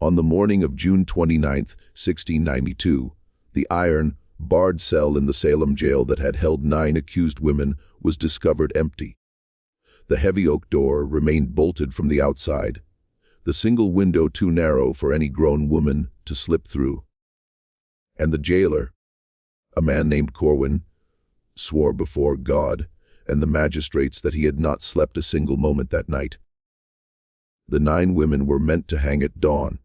On the morning of June 29, 1692, the iron, barred cell in the Salem jail that had held 9 accused women was discovered empty. The heavy oak door remained bolted from the outside, the single window too narrow for any grown woman to slip through. And the jailer, a man named Corwin, swore before God and the magistrates that he had not slept a single moment that night. The 9 women were meant to hang at dawn.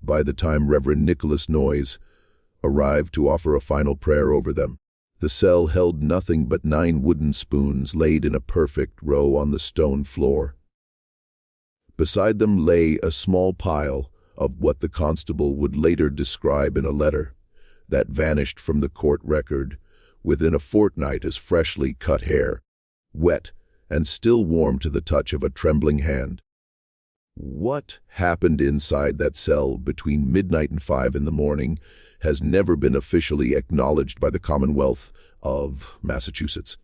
By the time Reverend Nicholas Noyes arrived to offer a final prayer over them, the cell held nothing but 9 wooden spoons laid in a perfect row on the stone floor. Beside them lay a small pile of what the constable would later describe in a letter that vanished from the court record within a fortnight as freshly cut hair, wet and still warm to the touch of a trembling hand. What happened inside that cell between midnight and 5 in the morning has never been officially acknowledged by the Commonwealth of Massachusetts.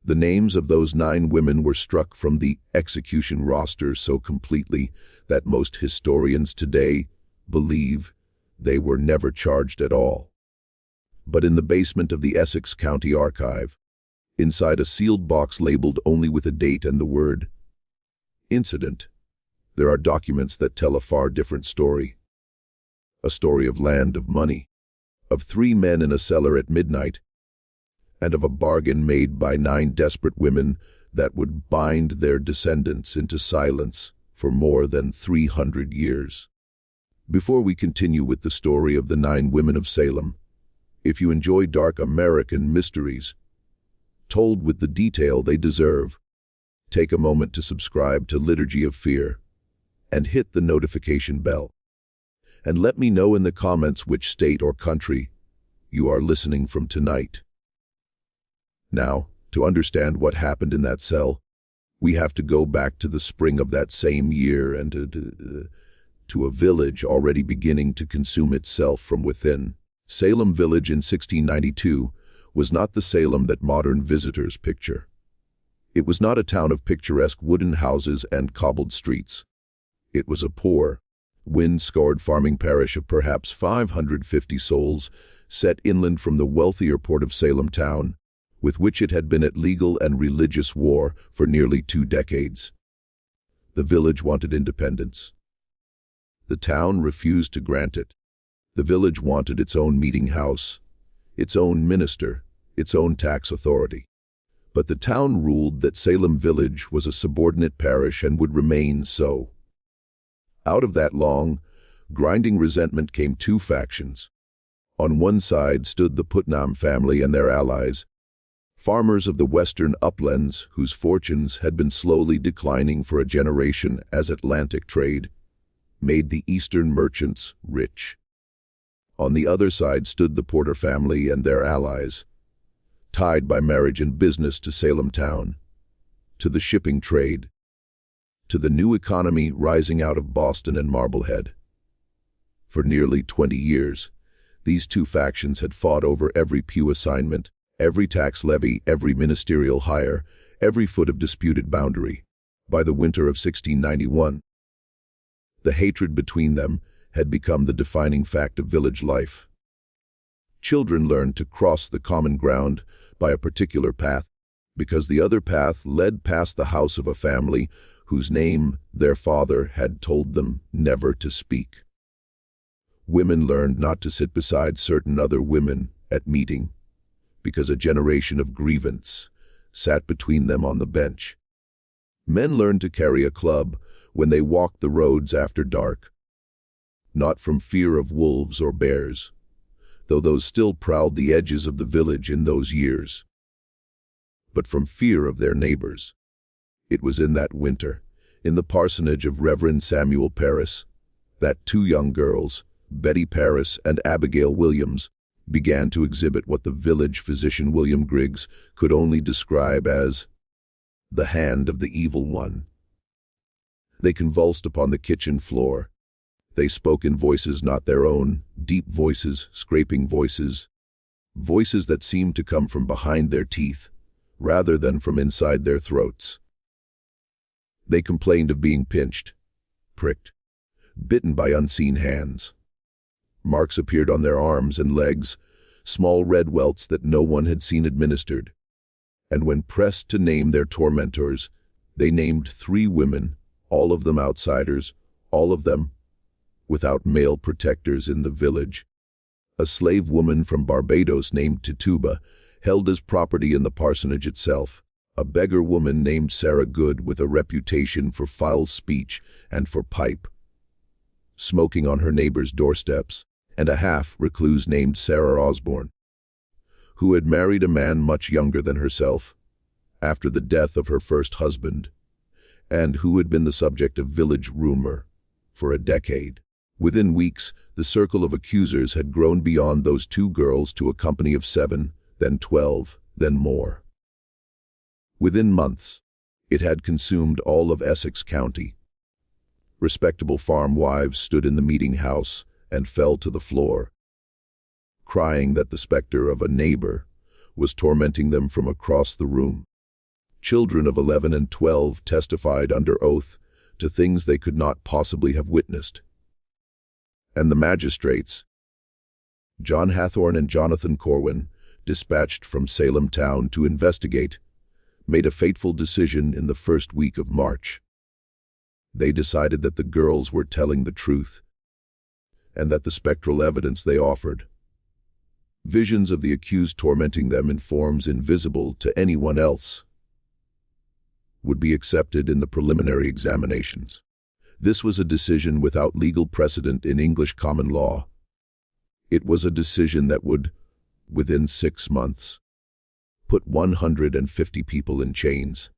The names of those 9 women were struck from the execution roster so completely that most historians today believe they were never charged at all. But in the basement of the Essex County Archive, inside a sealed box labeled only with a date and the word "Incident," there are documents that tell a far different story. A story of land of money, of 3 men in a cellar at midnight, and of a bargain made by 9 desperate women that would bind their descendants into silence for more than 300 years. Before we continue with the story of the 9 women of Salem, if you enjoy dark American mysteries, told with the detail they deserve, take a moment to subscribe to Liturgy of Fear and hit the notification bell. And let me know in the comments which state or country you are listening from tonight. Now, to understand what happened in that cell, we have to go back to the spring of that same year and to a village already beginning to consume itself from within. Salem Village in 1692 was not the Salem that modern visitors picture. It was not a town of picturesque wooden houses and cobbled streets. It was a poor, wind-scarred farming parish of perhaps 550 souls, set inland from the wealthier port of Salem town, with which it had been at legal and religious war for nearly 2 decades. The village wanted independence. The town refused to grant it. The village wanted its own meeting house, its own minister, its own tax authority. But the town ruled that Salem Village was a subordinate parish and would remain so. Out of that long, grinding resentment came 2 factions. On one side stood the Putnam family and their allies, farmers of the western uplands whose fortunes had been slowly declining for a generation as Atlantic trade made the eastern merchants rich. On the other side stood the Porter family and their allies, tied by marriage and business to Salem town, to the shipping trade, to the new economy rising out of Boston and Marblehead. For nearly 20 years, these 2 factions had fought over every pew assignment, every tax levy, every ministerial hire, every foot of disputed boundary. By the winter of 1691, the hatred between them had become the defining fact of village life. Children learned to cross the common ground by a particular path, because the other path led past the house of a family whose name their father had told them never to speak. Women learned not to sit beside certain other women at meeting, because a generation of grievance sat between them on the bench. Men learned to carry a club when they walked the roads after dark, not from fear of wolves or bears, though those still prowled the edges of the village in those years, but from fear of their neighbors. It was in that winter, in the parsonage of Reverend Samuel Parris, that 2 young girls, Betty Parris and Abigail Williams, began to exhibit what the village physician William Griggs could only describe as the hand of the evil one. They convulsed upon the kitchen floor. They spoke in voices not their own, deep voices, scraping voices, voices that seemed to come from behind their teeth, rather than from inside their throats. They complained of being pinched, pricked, bitten by unseen hands. Marks appeared on their arms and legs, small red welts that no one had seen administered. And when pressed to name their tormentors, they named 3 women, all of them outsiders, all of them without male protectors in the village. A slave woman from Barbados named Tituba, held as property in the parsonage itself. A beggar woman named Sarah Good with a reputation for foul speech and for pipe, smoking on her neighbors' doorsteps, and a half-recluse named Sarah Osborne, who had married a man much younger than herself, after the death of her first husband, and who had been the subject of village rumor for a decade. Within weeks, the circle of accusers had grown beyond those 2 girls to a company of 7, then 12, then more. Within months, it had consumed all of Essex County. Respectable farm wives stood in the meeting house and fell to the floor, crying that the specter of a neighbor was tormenting them from across the room. Children of 11 and 12 testified under oath to things they could not possibly have witnessed. And the magistrates, John Hathorne and Jonathan Corwin, dispatched from Salem town to investigate, made a fateful decision in the first week of March. They decided that the girls were telling the truth, and that the spectral evidence they offered, visions of the accused tormenting them in forms invisible to anyone else, would be accepted in the preliminary examinations. This was a decision without legal precedent in English common law. It was a decision that would, within 6 months, put 150 people in chains.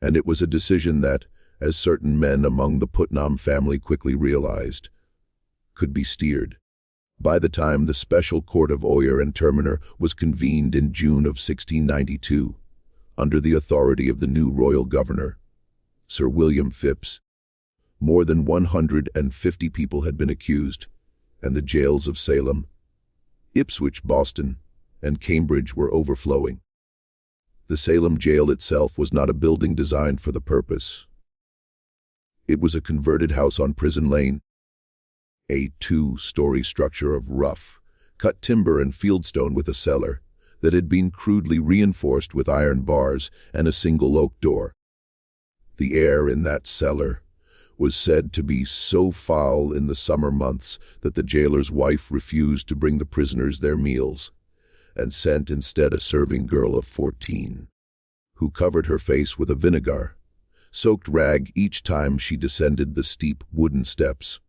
And it was a decision that, as certain men among the Putnam family quickly realized, could be steered. By the time the Special Court of Oyer and Terminer was convened in June of 1692, under the authority of the new royal governor, Sir William Phipps, more than 150 people had been accused, and the jails of Salem, Ipswich, Boston, and Cambridge were overflowing. The Salem jail itself was not a building designed for the purpose. It was a converted house on Prison Lane, a 2-story structure of rough, cut timber and fieldstone with a cellar that had been crudely reinforced with iron bars and a single oak door. The air in that cellar was said to be so foul in the summer months that the jailer's wife refused to bring the prisoners their meals, and sent instead a serving girl of 14, who covered her face with a vinegar-soaked rag each time she descended the steep wooden steps.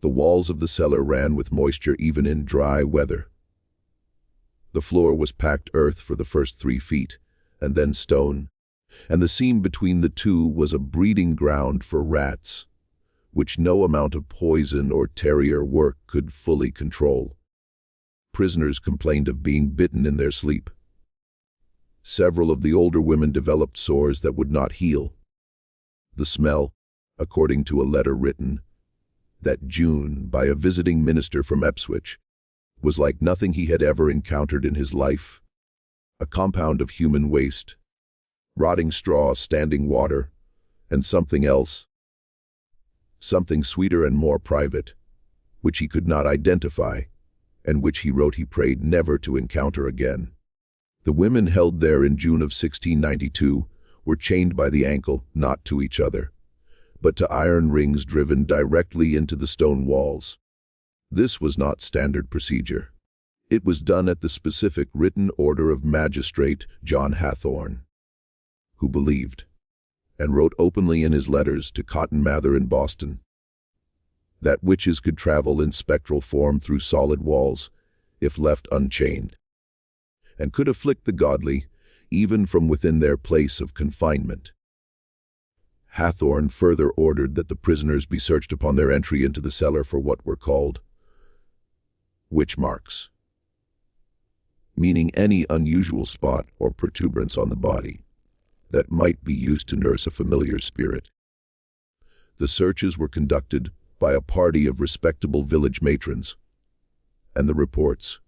The walls of the cellar ran with moisture even in dry weather. The floor was packed earth for the first 3 feet, and then stone, and the seam between the two was a breeding ground for rats, which no amount of poison or terrier work could fully control. Prisoners complained of being bitten in their sleep. Several of the older women developed sores that would not heal. The smell, according to a letter written that June by a visiting minister from Ipswich, was like nothing he had ever encountered in his life. A compound of human waste, rotting straw, standing water, and something else, something sweeter and more private, which he could not identify, and which he wrote he prayed never to encounter again. The women held there in June of 1692 were chained by the ankle, not to each other, but to iron rings driven directly into the stone walls. This was not standard procedure. It was done at the specific written order of Magistrate John Hathorne, who believed, and wrote openly in his letters to Cotton Mather in Boston, that witches could travel in spectral form through solid walls, if left unchained, and could afflict the godly, even from within their place of confinement. Hathorne further ordered that the prisoners be searched upon their entry into the cellar for what were called witch marks, meaning any unusual spot or protuberance on the body that might be used to nurse a familiar spirit. The searches were conducted by a party of respectable village matrons, and the reports,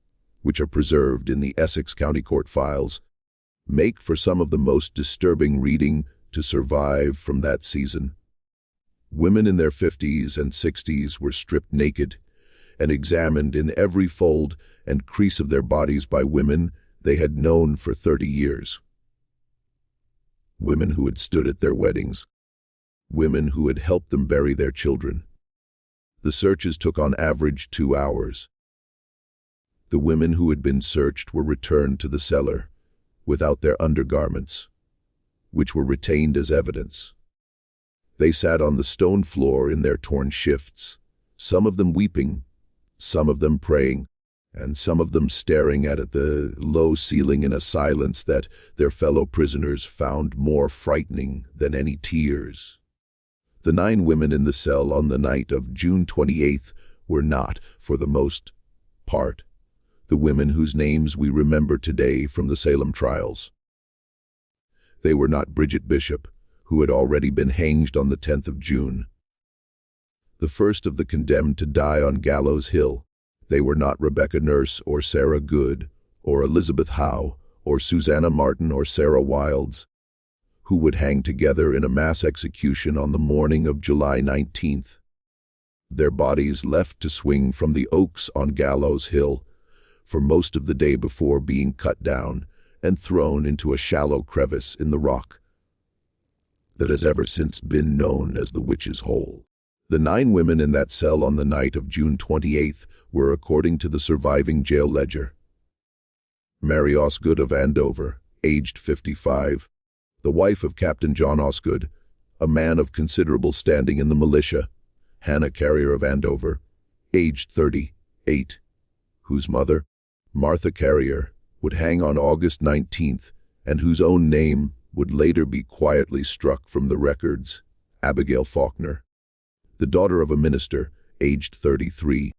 which are preserved in the Essex County Court files, make for some of the most disturbing reading to survive from that season. Women in their 50s and 60s were stripped naked and examined in every fold and crease of their bodies by women they had known for 30 years. Women who had stood at their weddings. Women who had helped them bury their children. The searches took on average 2 hours. The women who had been searched were returned to the cellar without their undergarments, which were retained as evidence. They sat on the stone floor in their torn shifts, some of them weeping, some of them praying, and some of them staring at the low ceiling in a silence that their fellow prisoners found more frightening than any tears. The 9 women in the cell on the night of June 28th were not, for the most part, the women whose names we remember today from the Salem trials. They were not Bridget Bishop, who had already been hanged on the 10th of June. The first of the condemned to die on Gallows Hill. They were not Rebecca Nurse or Sarah Good or Elizabeth Howe or Susanna Martin or Sarah Wilds, who would hang together in a mass execution on the morning of July 19th. Their bodies left to swing from the oaks on Gallows Hill for most of the day before being cut down and thrown into a shallow crevice in the rock that has ever since been known as the Witch's Hole. The 9 women in that cell on the night of June 28th were, according to the surviving jail ledger: Mary Osgood of Andover, aged 55, the wife of Captain John Osgood, a man of considerable standing in the militia; Hannah Carrier of Andover, aged 38, whose mother, Martha Carrier, would hang on August 19th, and whose own name would later be quietly struck from the records: Abigail Faulkner, the daughter of a minister, aged 33,